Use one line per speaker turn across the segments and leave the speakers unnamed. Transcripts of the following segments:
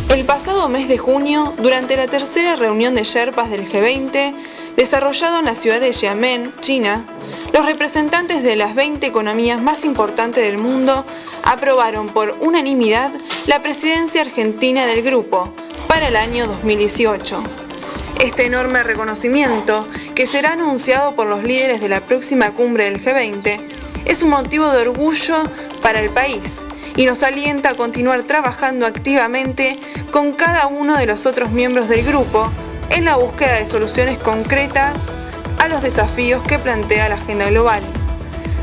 El pasado mes de junio, durante la tercera reunión de Sherpas del G20, desarrollado en la ciudad de Xiamen, China, los representantes de las 20 economías más importantes del mundo aprobaron por unanimidad la presidencia argentina del grupo para el año 2018. Este enorme reconocimiento, que será anunciado por los líderes de la próxima cumbre del G20, es un motivo de orgullo para el país y nos alienta a continuar trabajando activamente con cada uno de los otros miembros del grupo en la búsqueda de soluciones concretas a los desafíos que plantea la agenda global,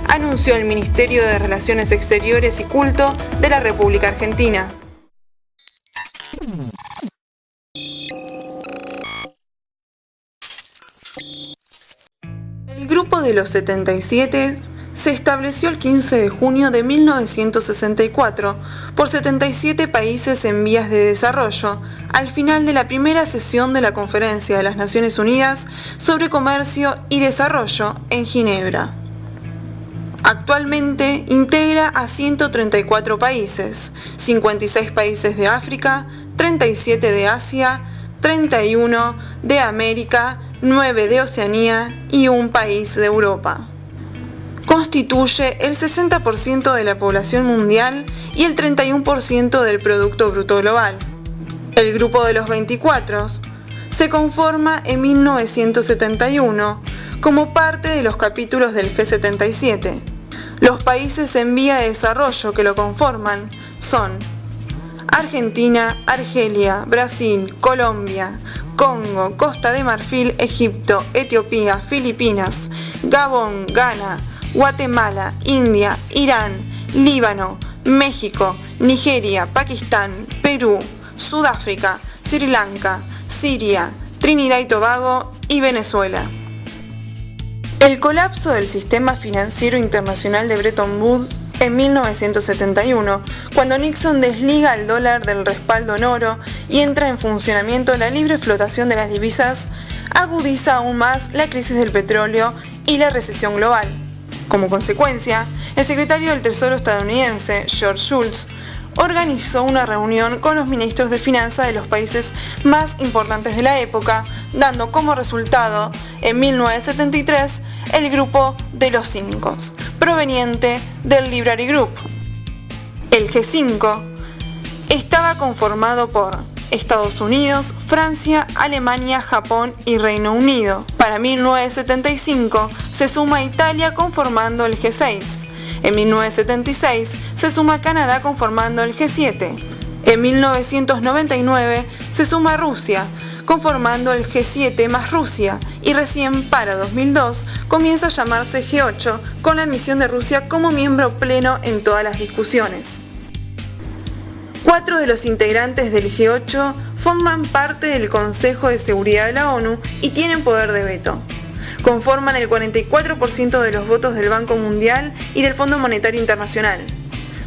anunció el Ministerio de Relaciones Exteriores y Culto de la República Argentina. El Grupo de los 77 se estableció el 15 de junio de 1964 por 77 países en vías de desarrollo al final de la primera sesión de la Conferencia de las Naciones Unidas sobre Comercio y Desarrollo en Ginebra. Actualmente integra a 134 países, 56 países de África, 37 de Asia, 31 de América, 9 de Oceanía y un país de Europa. Constituye el 60% de la población mundial y el 31% del Producto Bruto Global. El Grupo de los 24 se conforma en 1971 como parte de los capítulos del G77. Los países en vía de desarrollo que lo conforman son Argentina, Argelia, Brasil, Colombia, Congo, Costa de Marfil, Egipto, Etiopía, Filipinas, Gabón, Ghana, Guatemala, India, Irán, Líbano, México, Nigeria, Pakistán, Perú, Sudáfrica, Sri Lanka, Siria, Trinidad y Tobago y Venezuela. El colapso del sistema financiero internacional de Bretton Woods en 1971, cuando Nixon desliga el dólar del respaldo en oro y entra en funcionamiento la libre flotación de las divisas, agudiza aún más la crisis del petróleo y la recesión global. Como consecuencia, el secretario del Tesoro estadounidense, George Shultz, organizó una reunión con los ministros de finanzas de los países más importantes de la época, dando como resultado, en 1973, el Grupo de los 5, proveniente del Library Group. El G5 estaba conformado por Estados Unidos, Francia, Alemania, Japón y Reino Unido. Para 1975 se suma Italia conformando el G6. En 1976 se suma Canadá conformando el G7. En 1999 se suma Rusia conformando el G7 más Rusia y recién para 2002 comienza a llamarse G8 con la admisión de Rusia como miembro pleno en todas las discusiones. 4 de los integrantes del G8 forman parte del Consejo de Seguridad de la ONU y tienen poder de veto. Conforman el 44% de los votos del Banco Mundial y del Fondo Monetario Internacional.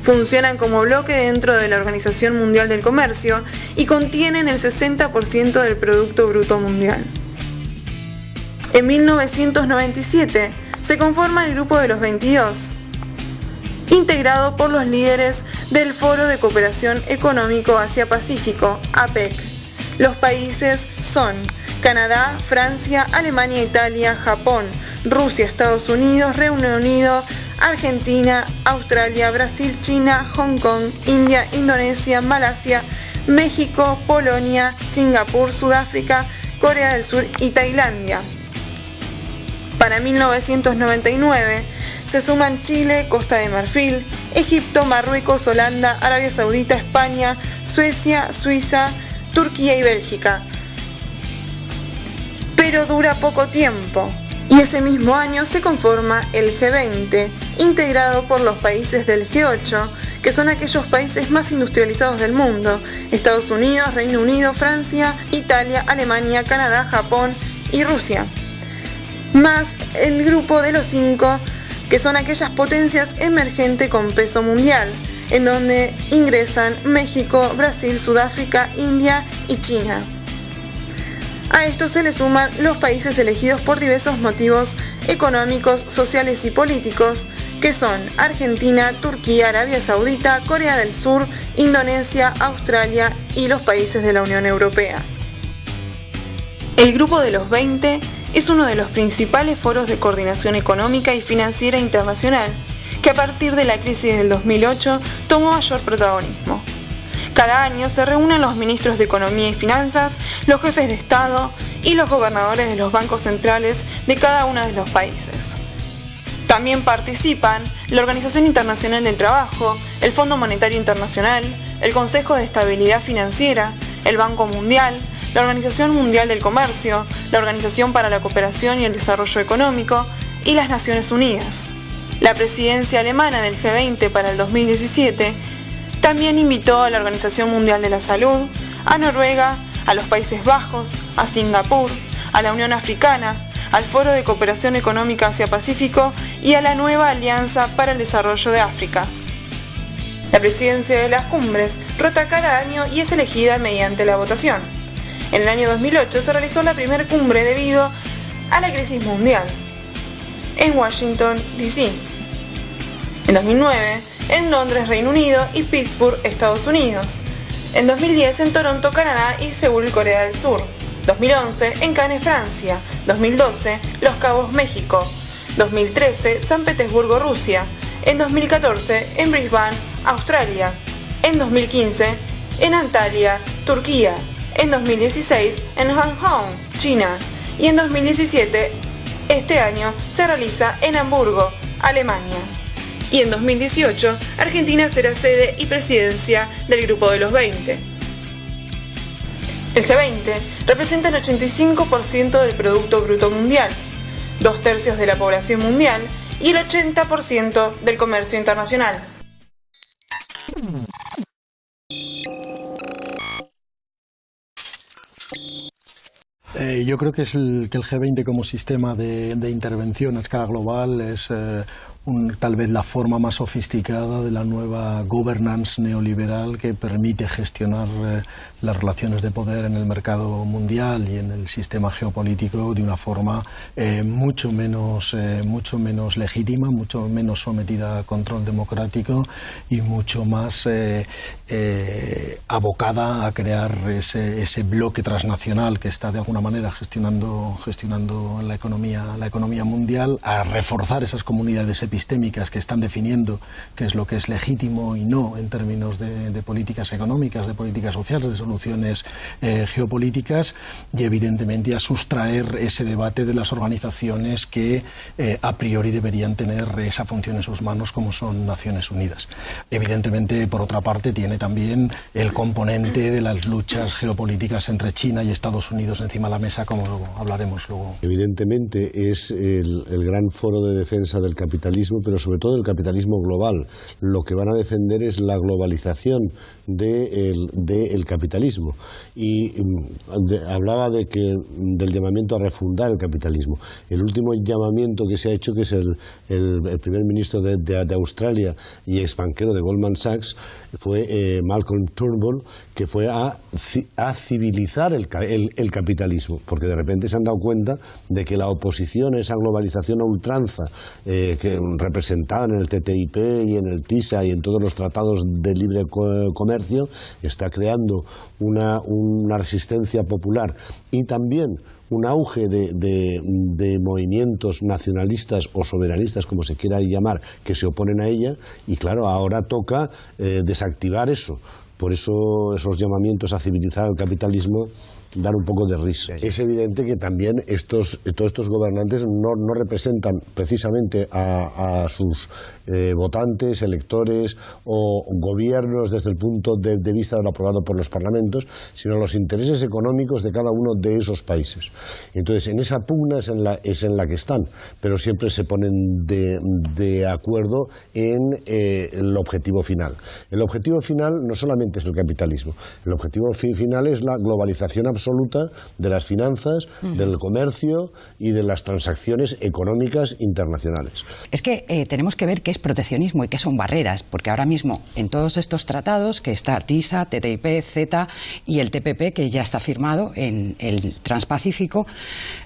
Funcionan como bloque dentro de la Organización Mundial del Comercio y contienen el 60% del Producto Bruto Mundial. En 1997 se conforma el Grupo de los 22, integrado por los líderes del Foro de Cooperación Económico Asia-Pacífico, APEC. Los países son Canadá, Francia, Alemania, Italia, Japón, Rusia, Estados Unidos, Reino Unido, Argentina, Australia, Brasil, China, Hong Kong, India, Indonesia, Malasia, México, Polonia, Singapur, Sudáfrica, Corea del Sur y Tailandia. Para 1999 se suman Chile, Costa de Marfil, Egipto, Marruecos, Holanda, Arabia Saudita, España, Suecia, Suiza, Turquía y Bélgica. Pero dura poco tiempo. Y ese mismo año se conforma el G20, integrado por los países del G8, que son aquellos países más industrializados del mundo: Estados Unidos, Reino Unido, Francia, Italia, Alemania, Canadá, Japón y Rusia. Más el Grupo de los 5, que son aquellas potencias emergentes con peso mundial, en donde ingresan México, Brasil, Sudáfrica, India y China. A esto se le suman los países elegidos por diversos motivos económicos, sociales y políticos, que son Argentina, Turquía, Arabia Saudita, Corea del Sur, Indonesia, Australia y los países de la Unión Europea. El Grupo de los 20 es uno de los principales foros de coordinación económica y financiera internacional, que a partir de la crisis del 2008 tomó mayor protagonismo. Cada año se reúnen los ministros de Economía y Finanzas, los jefes de Estado y los gobernadores de los bancos centrales de cada uno de los países. También participan la Organización Internacional del Trabajo, el Fondo Monetario Internacional, el Consejo de Estabilidad Financiera, el Banco Mundial, la Organización Mundial del Comercio, la Organización para la Cooperación y el Desarrollo Económico y las Naciones Unidas. La presidencia alemana del G20 para el 2017 también invitó a la Organización Mundial de la Salud, a Noruega, a los Países Bajos, a Singapur, a la Unión Africana, al Foro de Cooperación Económica Asia-Pacífico y a la nueva Alianza para el Desarrollo de África. La presidencia de las cumbres rota cada año y es elegida mediante la votación. En el año 2008 se realizó la primera cumbre debido a la crisis mundial en Washington, D.C. En 2009, en Londres, Reino Unido y Pittsburgh, Estados Unidos. En 2010, en Toronto, Canadá y Seúl, Corea del Sur. 2011, en Cannes, Francia. 2012, Los Cabos, México. 2013, San Petersburgo, Rusia. En 2014, en Brisbane, Australia. En 2015, en Antalya, Turquía. En 2016, en Hong Kong, China. Y en 2017, este año, se realiza en Hamburgo, Alemania. Y en 2018, Argentina será sede y presidencia del Grupo de los 20. El G20 representa el 85% del Producto Bruto Mundial, 2/3 de la población mundial y el 80% del comercio internacional.
Yo creo que el G20 como sistema de intervención a escala global es tal vez la forma más sofisticada de la nueva governance neoliberal que permite gestionar las relaciones de poder en el mercado mundial y en el sistema geopolítico de una forma mucho menos legítima, mucho menos sometida a control democrático y mucho más abocada a crear ese bloque transnacional que está de alguna manera gestionando la economía mundial, a reforzar esas comunidades epistémicas que están definiendo qué es lo que es legítimo y no en términos de políticas económicas, de políticas sociales, de soluciones geopolíticas, y evidentemente a sustraer ese debate de las organizaciones que a priori deberían tener esa función en sus manos, como son Naciones Unidas. Evidentemente, por otra parte, tiene también el componente de las luchas geopolíticas entre China y Estados Unidos encima de la mesa, como hablaremos luego.
Evidentemente es el gran foro de defensa del capitalismo, pero sobre todo del capitalismo global. Lo que van a defender es la globalización del capitalismo. Y hablaba del llamamiento a refundar el capitalismo. El último llamamiento que se ha hecho, que es el primer ministro de Australia y exbanquero de Goldman Sachs, fue Malcolm Turnbull, que fue a civilizar el capitalismo, porque de repente se han dado cuenta de que la oposición a esa globalización a ultranza que representada en el TTIP y en el TISA y en todos los tratados de libre comercio está creando una resistencia popular y también un auge de movimientos nacionalistas o soberanistas, como se quiera llamar, que se oponen a ella, y claro, ahora toca desactivar eso. Por eso esos llamamientos a civilizar el capitalismo dan un poco de risa. Es evidente que también todos estos gobernantes no representan precisamente a sus votantes, electores o gobiernos desde el punto de vista de lo aprobado por los parlamentos, sino los intereses económicos de cada uno de esos países. Entonces, en esa pugna es en la que están, pero siempre se ponen de acuerdo en el objetivo final. El objetivo final no solamente es el capitalismo, el objetivo final es la globalización absoluta absoluta de las finanzas, del comercio y de las transacciones económicas internacionales.
Es que tenemos que ver qué es proteccionismo y qué son barreras, porque ahora mismo en todos estos tratados, que está TISA, TTIP, CETA y el TPP, que ya está firmado en el Transpacífico,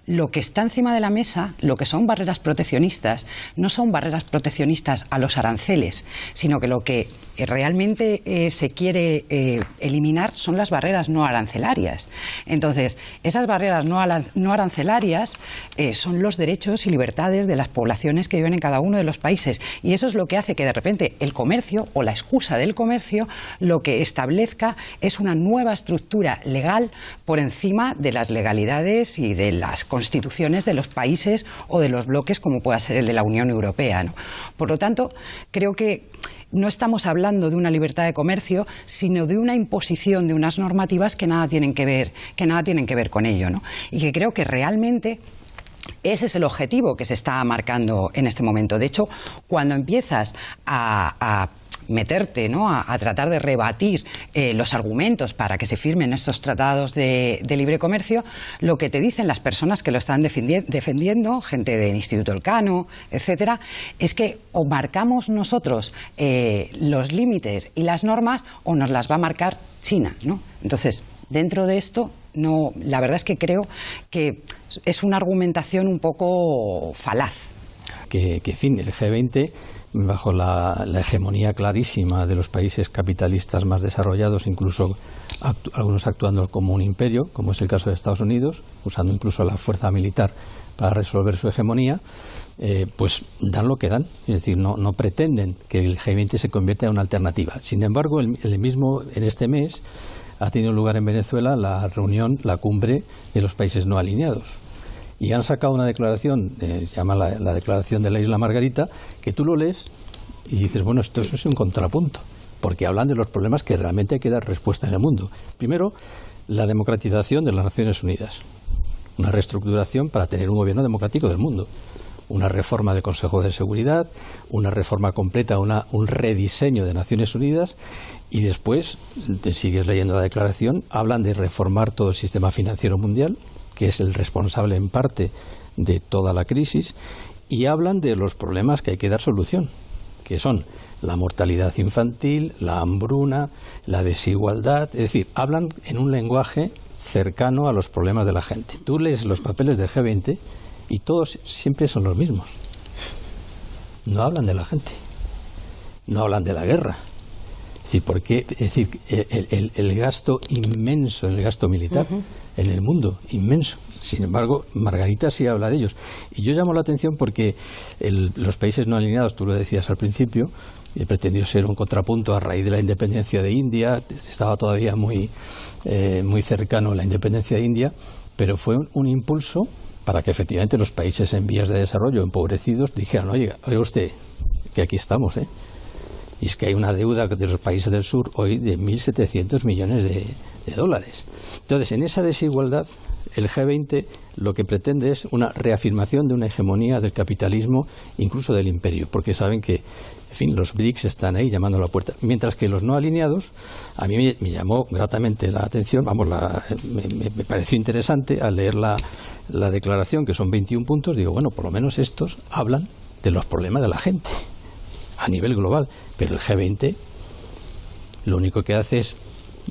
lo que está encima de la mesa, lo que son barreras proteccionistas, no son barreras proteccionistas a los aranceles, sino que lo que realmente se quiere eliminar son las barreras no arancelarias. Entonces, esas barreras no arancelarias son los derechos y libertades de las poblaciones que viven en cada uno de los países, y eso es lo que hace que de repente el comercio, o la excusa del comercio, lo que establezca es una nueva estructura legal por encima de las legalidades y de las constituciones de los países o de los bloques, como pueda ser el de la Unión Europea, ¿no? Por lo tanto, creo que no estamos hablando de una libertad de comercio, sino de una imposición de unas normativas que nada tienen que ver con ello, ¿no? Y que creo que realmente ese es el objetivo que se está marcando en este momento. De hecho, cuando empiezas a meterte, ¿no?, a tratar de rebatir los argumentos para que se firmen estos tratados de libre comercio, lo que te dicen las personas que lo están defendiendo, gente del Instituto Elcano, etcétera, es que o marcamos nosotros los límites y las normas o nos las va a marcar China, ¿no? Entonces, dentro de esto, no, la verdad es que creo que es una argumentación un poco falaz.
Que en fin, el G20, bajo la hegemonía clarísima de los países capitalistas más desarrollados, incluso algunos actuando como un imperio, como es el caso de Estados Unidos, usando incluso la fuerza militar para resolver su hegemonía, pues dan lo que dan. Es decir, no pretenden que el G20 se convierta en una alternativa. Sin embargo, en este mes ha tenido lugar en Venezuela la cumbre de los países no alineados. Y han sacado una declaración, se llama la Declaración de la Isla Margarita, que tú lo lees y dices, bueno, esto es un contrapunto, porque hablan de los problemas que realmente hay que dar respuesta en el mundo. Primero, la democratización de las Naciones Unidas, una reestructuración para tener un gobierno democrático del mundo, una reforma del Consejo de Seguridad, una reforma completa, un rediseño de Naciones Unidas, y después, te sigues leyendo la declaración, hablan de reformar todo el sistema financiero mundial, que es el responsable en parte de toda la crisis, y hablan de los problemas que hay que dar solución, que son la mortalidad infantil, la hambruna, la desigualdad. Es decir, hablan en un lenguaje cercano a los problemas de la gente. Tú lees los papeles del G20 y todos siempre son los mismos. No hablan de la gente, no hablan de la guerra. Es decir, el gasto inmenso, el gasto militar en el mundo, inmenso. Sin embargo, Margarita sí habla de ellos. Y yo llamo la atención porque los países no alineados, tú lo decías al principio, pretendió ser un contrapunto a raíz de la independencia de India, estaba todavía muy cercano a la independencia de India, pero fue un impulso para que efectivamente los países en vías de desarrollo, empobrecidos, dijeran, oiga usted, que aquí estamos, y es que hay una deuda de los países del sur hoy de 1.700 millones de dólares. Entonces, en esa desigualdad, el G20 lo que pretende es una reafirmación de una hegemonía del capitalismo, incluso del imperio, porque saben que, en fin, los BRICS están ahí llamando a la puerta. Mientras que los no alineados, a mí me llamó gratamente la atención, me pareció interesante al leer la declaración, que son 21 puntos, digo, bueno, por lo menos estos hablan de los problemas de la gente a nivel global, pero el G20 lo único que hace es,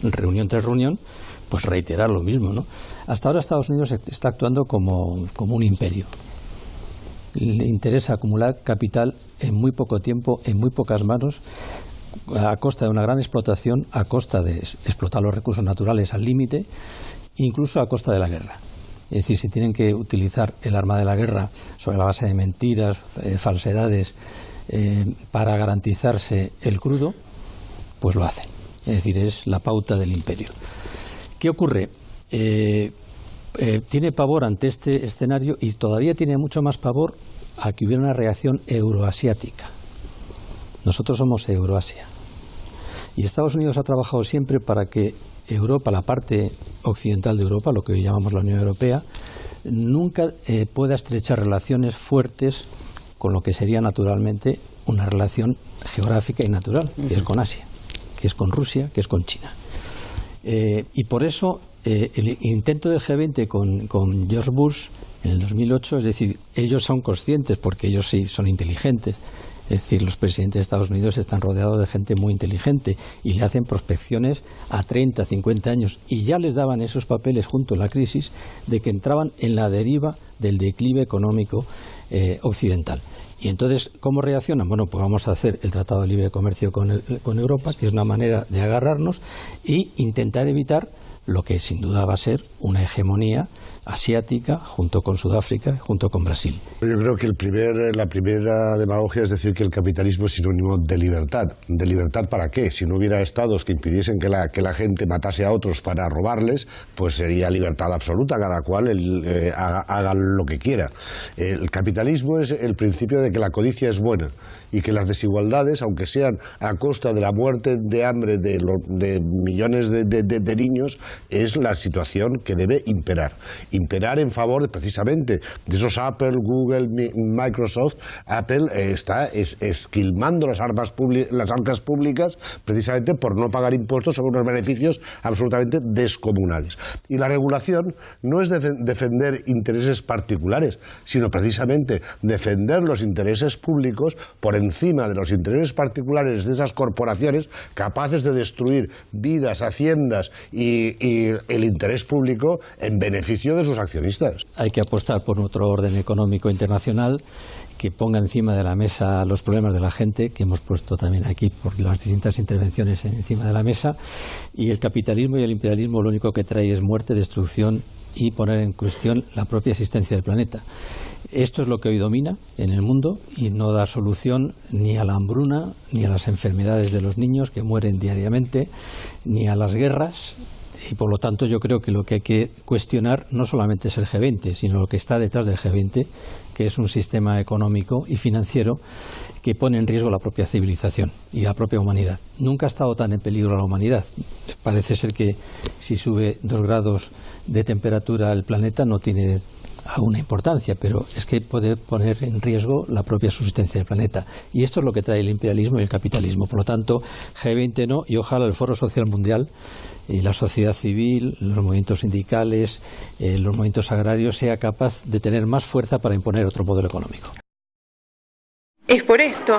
reunión tras reunión, pues reiterar lo mismo, ¿no? Hasta ahora Estados Unidos está actuando como un imperio. Le interesa acumular capital en muy poco tiempo, en muy pocas manos, a costa de una gran explotación, a costa de explotar los recursos naturales al límite, incluso a costa de la guerra. Es decir, si tienen que utilizar el arma de la guerra sobre la base de mentiras, falsedades, para garantizarse el crudo, pues lo hacen. Es decir, es la pauta del imperio. ¿Qué ocurre? Tiene pavor ante este escenario y todavía tiene mucho más pavor a que hubiera una reacción euroasiática. Nosotros somos Euroasia. Y Estados Unidos ha trabajado siempre para que Europa, la parte occidental de Europa, lo que hoy llamamos la Unión Europea, nunca pueda estrechar relaciones fuertes con lo que sería naturalmente una relación geográfica y natural, que es con Asia, que es con Rusia, que es con China. Y por eso el intento del G20 con George Bush en el 2008, es decir, ellos son conscientes, porque ellos sí son inteligentes, es decir, los presidentes de Estados Unidos están rodeados de gente muy inteligente y le hacen prospecciones a 30, 50 años, y ya les daban esos papeles junto a la crisis de que entraban en la deriva del declive económico occidental. Y entonces, ¿cómo reaccionan? Bueno, pues vamos a hacer el Tratado de Libre Comercio con Europa, que es una manera de agarrarnos y intentar evitar lo que sin duda va a ser una hegemonía asiática junto con Sudáfrica, junto con Brasil.
Yo creo que la primera demagogia es decir que el capitalismo es sinónimo de libertad. ¿De libertad para qué? Si no hubiera estados que impidiesen que la gente matase a otros para robarles, pues sería libertad absoluta, cada cual haga lo que quiera. El capitalismo es el principio de que la codicia es buena y que las desigualdades, aunque sean a costa de la muerte de hambre de millones de niños, es la situación que debe imperar en favor precisamente de esos Apple, Google, Microsoft. Apple está esquilmando las arcas públicas precisamente por no pagar impuestos sobre unos beneficios absolutamente descomunales. Y la regulación no es defender intereses particulares, sino precisamente defender los intereses públicos por encima de los intereses particulares de esas corporaciones capaces de destruir vidas, haciendas y el interés público en beneficio de sus accionistas.
Hay que apostar por otro orden económico internacional que ponga encima de la mesa los problemas de la gente, que hemos puesto también aquí por las distintas intervenciones encima de la mesa, y el capitalismo y el imperialismo lo único que trae es muerte, destrucción y poner en cuestión la propia existencia del planeta. Esto es lo que hoy domina en el mundo y no da solución ni a la hambruna, ni a las enfermedades de los niños que mueren diariamente, ni a las guerras. Y por lo tanto yo creo que lo que hay que cuestionar no solamente es el G20, sino lo que está detrás del G20, que es un sistema económico y financiero que pone en riesgo la propia civilización y la propia humanidad. Nunca ha estado tan en peligro la humanidad. Parece ser que si sube 2 grados de temperatura el planeta no tiene alguna importancia, pero es que puede poner en riesgo la propia subsistencia del planeta. Y esto es lo que trae el imperialismo y el capitalismo. Por lo tanto, G20 no, y ojalá el Foro Social Mundial y la sociedad civil, los movimientos sindicales, los movimientos agrarios, sea capaz de tener más fuerza para imponer otro modelo económico.
Es por esto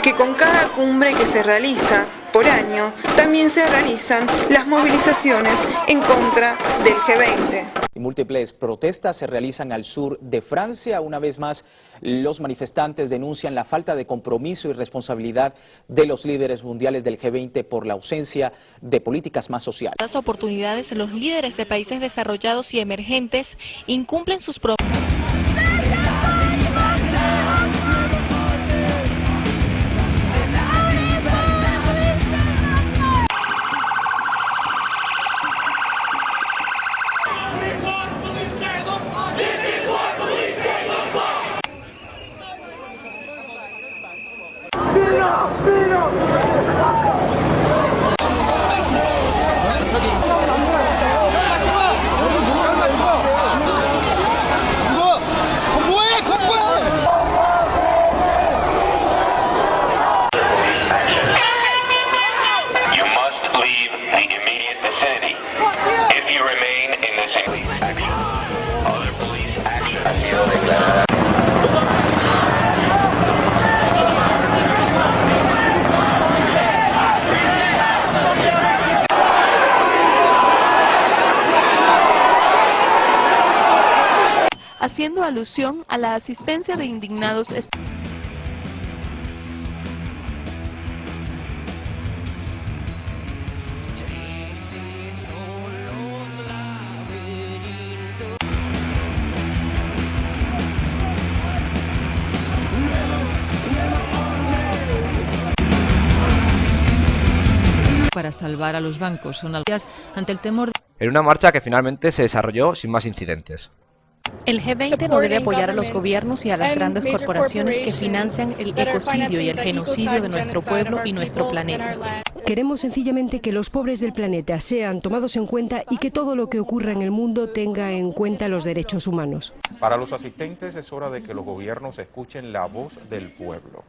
que con cada cumbre que se realiza por año, también se realizan las movilizaciones en contra del G20.
Múltiples protestas se realizan al sur de Francia. Una vez más, los manifestantes denuncian la falta de compromiso y responsabilidad de los líderes mundiales del G20 por la ausencia de políticas más sociales.
En las oportunidades, los líderes de países desarrollados y emergentes incumplen sus propios. Haciendo alusión a la asistencia de indignados.
Para salvar a los bancos son ante el temor.
En una marcha que finalmente se desarrolló sin más incidentes.
El G20 no debe apoyar a los gobiernos y a las grandes corporaciones que financian el ecocidio y el genocidio de nuestro pueblo y nuestro planeta.
Queremos sencillamente que los pobres del planeta sean tomados en cuenta y que todo lo que ocurra en el mundo tenga en cuenta los derechos humanos.
Para los asistentes es hora de que los gobiernos escuchen la voz del pueblo.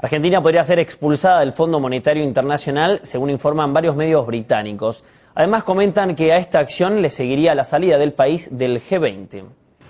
Argentina podría ser expulsada del Fondo Monetario Internacional, según informan varios medios británicos. Además comentan que a esta acción le seguiría la salida del país del G20.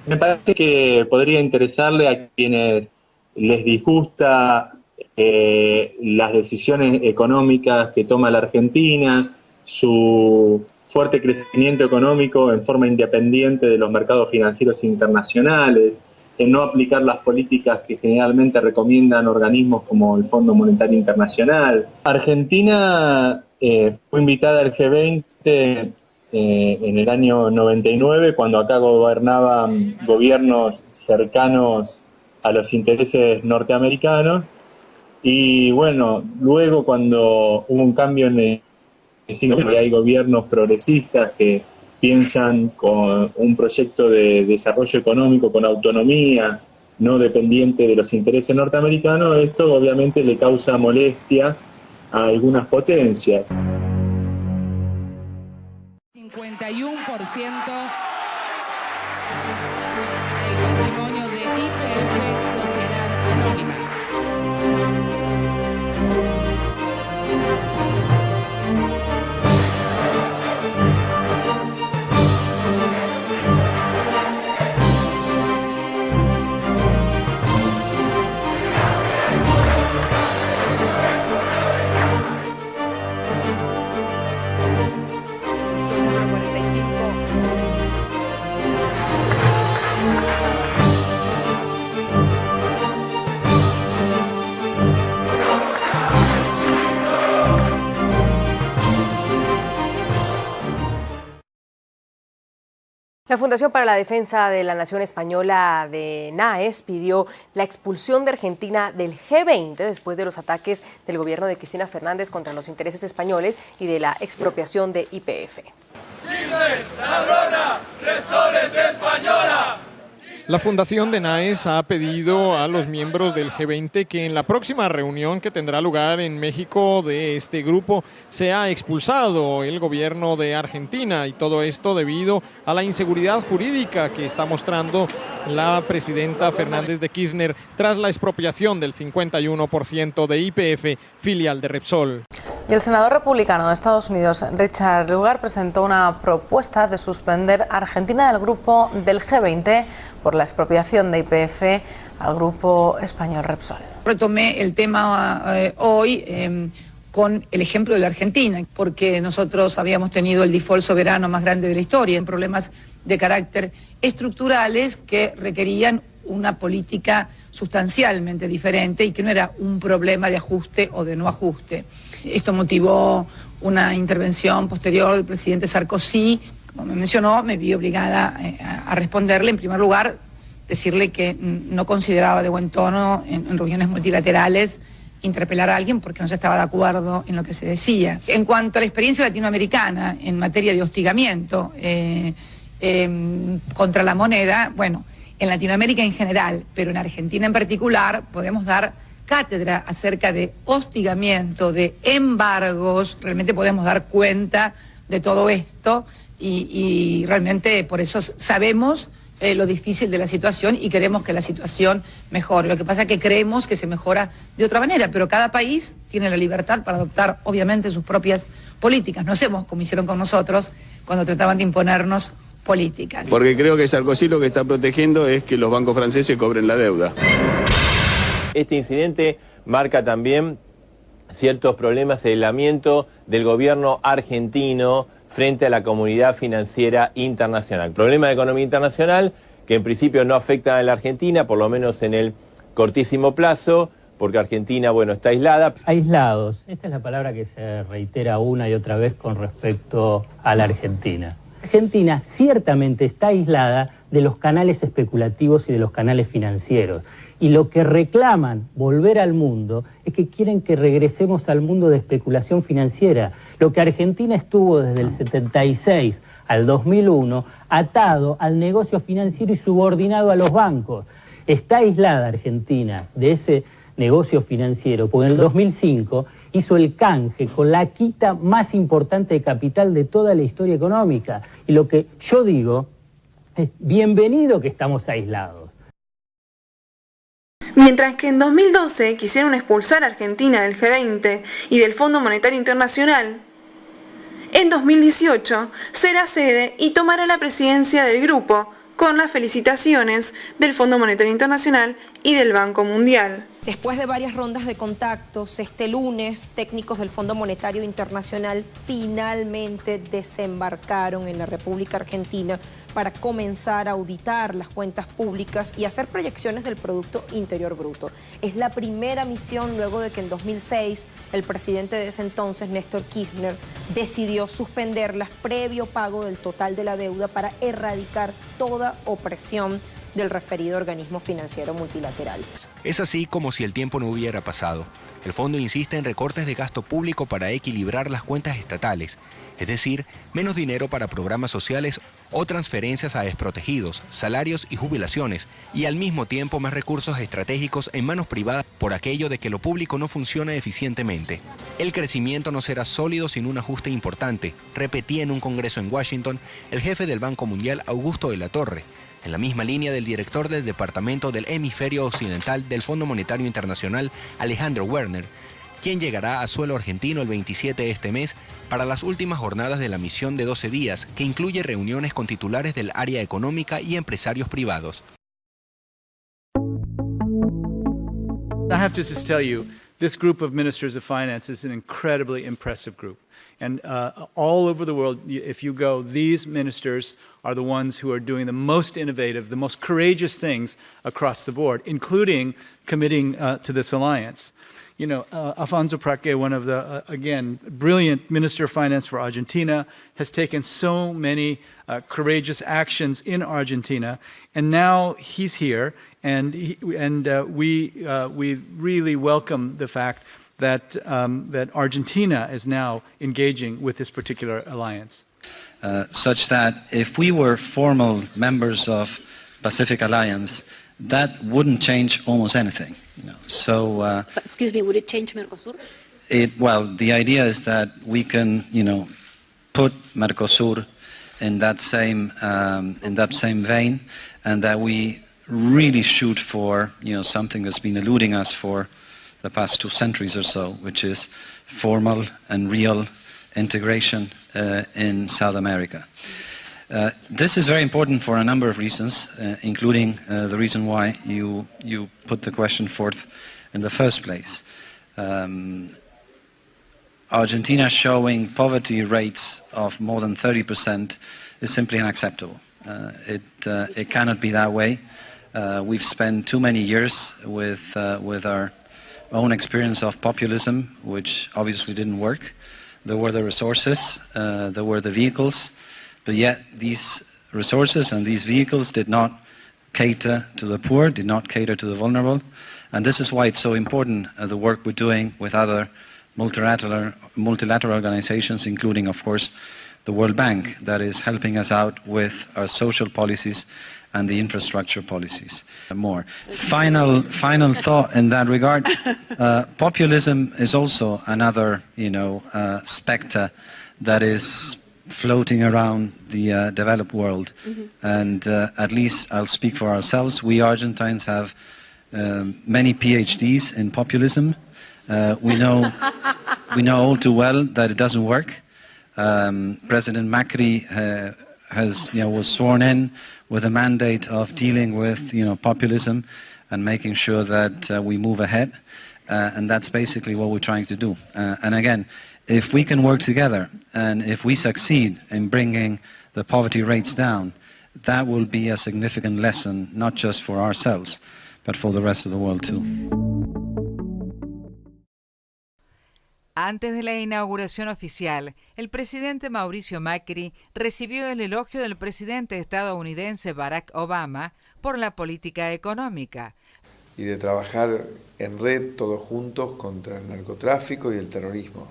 Me parece que podría interesarle a quienes les disgusta las decisiones económicas que toma la Argentina, su fuerte crecimiento económico en forma independiente de los mercados financieros internacionales, en no aplicar las políticas que generalmente recomiendan organismos como el Fondo Monetario Internacional. Argentina fue invitada al G20 en el año 99, cuando acá gobernaban gobiernos cercanos a los intereses norteamericanos, y bueno, luego cuando hubo un cambio en el siglo, hay gobiernos progresistas que piensan con un proyecto de desarrollo económico con autonomía, no dependiente de los intereses norteamericanos, esto obviamente le causa molestia a algunas potencias.
51% del patrimonio de YPF Sociedad Anónima.
La Fundación para la Defensa de la Nación Española de NAES pidió la expulsión de Argentina del G20 después de los ataques del gobierno de Cristina Fernández contra los intereses españoles y de la expropiación de YPF.
¡Ladrona! ¡Repsol es española!
La Fundación de NAES ha pedido a los miembros del G20 que en la próxima reunión que tendrá lugar en México de este grupo sea expulsado el gobierno de Argentina, y todo esto debido a la inseguridad jurídica que está mostrando la presidenta Fernández de Kirchner tras la expropiación del 51% de YPF, filial de Repsol.
Y el senador republicano de Estados Unidos, Richard Lugar, presentó una propuesta de suspender a Argentina del grupo del G20 por la expropiación de YPF al grupo español Repsol.
Retomé el tema hoy con el ejemplo de la Argentina, porque nosotros habíamos tenido el default soberano más grande de la historia, en problemas de carácter estructurales que requerían una política sustancialmente diferente y que no era un problema de ajuste o de no ajuste. Esto motivó una intervención posterior del presidente Sarkozy. Como me mencionó, me vi obligada a responderle. En primer lugar, decirle que no consideraba de buen tono en reuniones multilaterales interpelar a alguien porque no se estaba de acuerdo en lo que se decía. En cuanto a la experiencia latinoamericana en materia de hostigamiento contra la moneda, bueno, en Latinoamérica en general, pero en Argentina en particular, podemos dar cátedra acerca de hostigamiento, de embargos. Realmente podemos dar cuenta de todo esto y realmente por eso sabemos lo difícil de la situación y queremos que la situación mejore. Lo que pasa es que creemos que se mejora de otra manera, pero cada país tiene la libertad para adoptar obviamente sus propias políticas. No hacemos como hicieron con nosotros cuando trataban de imponernos políticas.
Porque creo que Sarkozy lo que está protegiendo es que los bancos franceses cobren la deuda.
Este incidente marca también ciertos problemas de aislamiento del gobierno argentino frente a la comunidad financiera internacional. Problema de economía internacional que en principio no afectan a la Argentina, por lo menos en el cortísimo plazo, porque Argentina, bueno, está aislada.
Aislados, esta es la palabra que se reitera una y otra vez con respecto a la Argentina. Argentina ciertamente está aislada de los canales especulativos y de los canales financieros. Y lo que reclaman volver al mundo es que quieren que regresemos al mundo de especulación financiera. Lo que Argentina estuvo desde el 76 al 2001 atado al negocio financiero y subordinado a los bancos. Está aislada Argentina de ese negocio financiero, porque en el 2005 hizo el canje con la quita más importante de capital de toda la historia económica. Y lo que yo digo es bienvenido que estamos aislados.
Mientras que en 2012 quisieron expulsar a Argentina del G20 y del Fondo Monetario Internacional, en 2018 será sede y tomará la presidencia del grupo, con las felicitaciones del Fondo Monetario Internacional y del Banco Mundial.
Después de varias rondas de contactos, este lunes, técnicos del Fondo Monetario Internacional finalmente desembarcaron en la República Argentina para comenzar a auditar las cuentas públicas y hacer proyecciones del Producto Interior Bruto. Es la primera misión luego de que en 2006 el presidente de ese entonces, Néstor Kirchner, decidió suspenderlas previo pago del total de la deuda para erradicar toda opresión del referido organismo financiero multilateral.
Es así como si el tiempo no hubiera pasado. El fondo insiste en recortes de gasto público para equilibrar las cuentas estatales, es decir, menos dinero para programas sociales o transferencias a desprotegidos, salarios y jubilaciones, y al mismo tiempo más recursos estratégicos en manos privadas por aquello de que lo público no funciona eficientemente. El crecimiento no será sólido sin un ajuste importante, repetía en un congreso en Washington el jefe del Banco Mundial, Augusto de la Torre, en la misma línea del director del Departamento del Hemisferio Occidental del Fondo Monetario Internacional, Alejandro Werner, quien llegará a suelo argentino el 27 de este mes para las últimas jornadas de la misión de 12 días, que incluye reuniones con titulares del área económica y empresarios privados.
I have to just tell you, this group of ministers of finance is an incredibly impressive group. And all over the world, if you go, these ministers are the ones who are doing the most innovative, the most courageous things across the board, including committing to this alliance. You know, Alfonso Praque, one of the, again, brilliant Minister of Finance for Argentina, has taken so many courageous actions in Argentina, and now he's here, and we really welcome the fact that Argentina is now engaging with this particular alliance.
Such that if we were formal members of Pacific Alliance, that wouldn't change almost anything. You know. So,
excuse me, would it change Mercosur?
Well, the idea is that we can, you know, put Mercosur in that same vein, and that we really shoot for, you know, something that's been eluding us for the past 2 centuries or so, which is formal and real integration in South America. This is very important for a number of reasons, including the reason why you put the question forth in the first place. Argentina showing poverty rates of more than 30% is simply unacceptable. It cannot be that way. We've spent too many years with our own experience of populism, which obviously didn't work. There were the resources, there were the vehicles, but yet these resources and these vehicles did not cater to the poor, did not cater to the vulnerable, and this is why it's so important, the work we're doing with other multilateral organizations, including, of course, the World Bank, that is helping us out with our social policies and the infrastructure policies. More. Final thought in that regard. Populism is also another, specter that is floating around the developed world. Mm-hmm. And at least I'll speak for ourselves. We Argentines have many PhDs in populism. We know all too well that it doesn't work. President Macri was sworn in with a mandate of dealing with populism and making sure that we move ahead, and that's basically what we're trying to do. And again, if we can work together and if we succeed in bringing the poverty rates down, that will be a significant lesson, not just for ourselves, but for the rest of the world too.
Antes de la inauguración oficial, el presidente Mauricio Macri recibió el elogio del presidente estadounidense Barack Obama por la política económica.
Y de trabajar en red todos juntos contra el narcotráfico y el terrorismo.